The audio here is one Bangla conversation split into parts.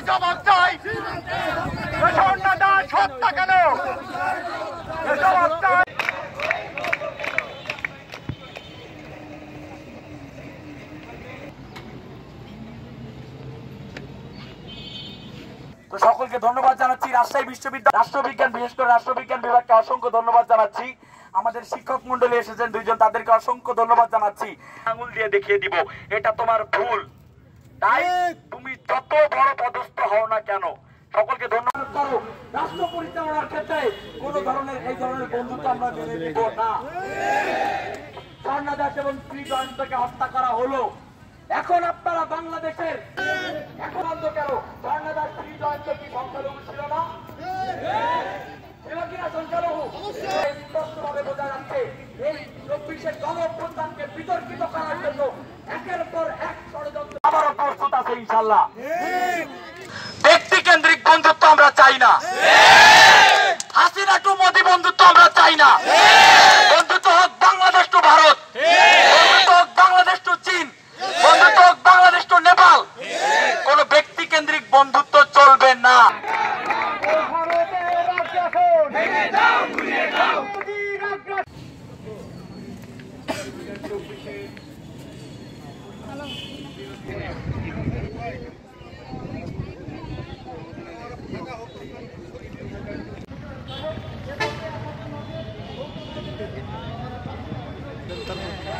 জবাব চাই। ঝর্ণাদাস হত্যা কেন? জবাব চাই। তো সকলকে ধন্যবাদ জানাচ্ছি। রাজশাহী বিশ্ববিদ্যালয় রাষ্ট্রবিজ্ঞান, বিশেষ করে রাষ্ট্রবিজ্ঞান বিভাগকে অসংখ্য ধন্যবাদ জানাচ্ছি। আমাদের শিক্ষক মন্ডলী এসেছেন দুইজন, তাদেরকে অসংখ্য ধন্যবাদ জানাচ্ছি। আঙুল দিয়ে দেখিয়ে দিব এটা তোমার ভুল, তাই তুমি যত বড় পদস্থ হও না কেন সকলকে ধন্যবাদ করো। রাষ্ট্র পরিচালনার ক্ষেত্রে কোন ধরনের এই ধরনের বন্ধুত্ব আমরা মেনে নিব না। ঝর্ণাদাস এবং শ্রী জয়ন্তকে হত্যা করা হলো, এখন আপনারা বাংলাদেশের এখন বন্ধ কেন? ঝর্ণাদাস শ্রী জয়ন্ত কি সংখ্যালঘু ছিল না? ছিল কিনা সংখ্যালঘু? স্পষ্টভাবে বোঝা যাচ্ছে এই 24-এর গণঅভ্যুত্থানকে বিতর্কিত করার জন্য একের পর এক ষড়যন্ত্র আবারও প্রস্তুত আছে ইনশাআল্লাহ। ব্যক্তি কেন্দ্রিক বন্ধুত্ব আমরা চাই না। হাসিনা টু মোদি বন্ধুত্ব আমরা চাই না। বন্ধুত্ব হোক বাংলাদেশ টু ভারত, বন্ধুত্ব হোক বাংলাদেশ টু চীন, বন্ধুত্ব হোক বাংলাদেশ টু নেপাল। কোন ব্যক্তি কেন্দ্রিক বন্ধুত্ব চলবে না।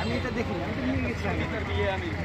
আমি এটা দেখিনি, আমি তো নিয়ে গেছিলাম।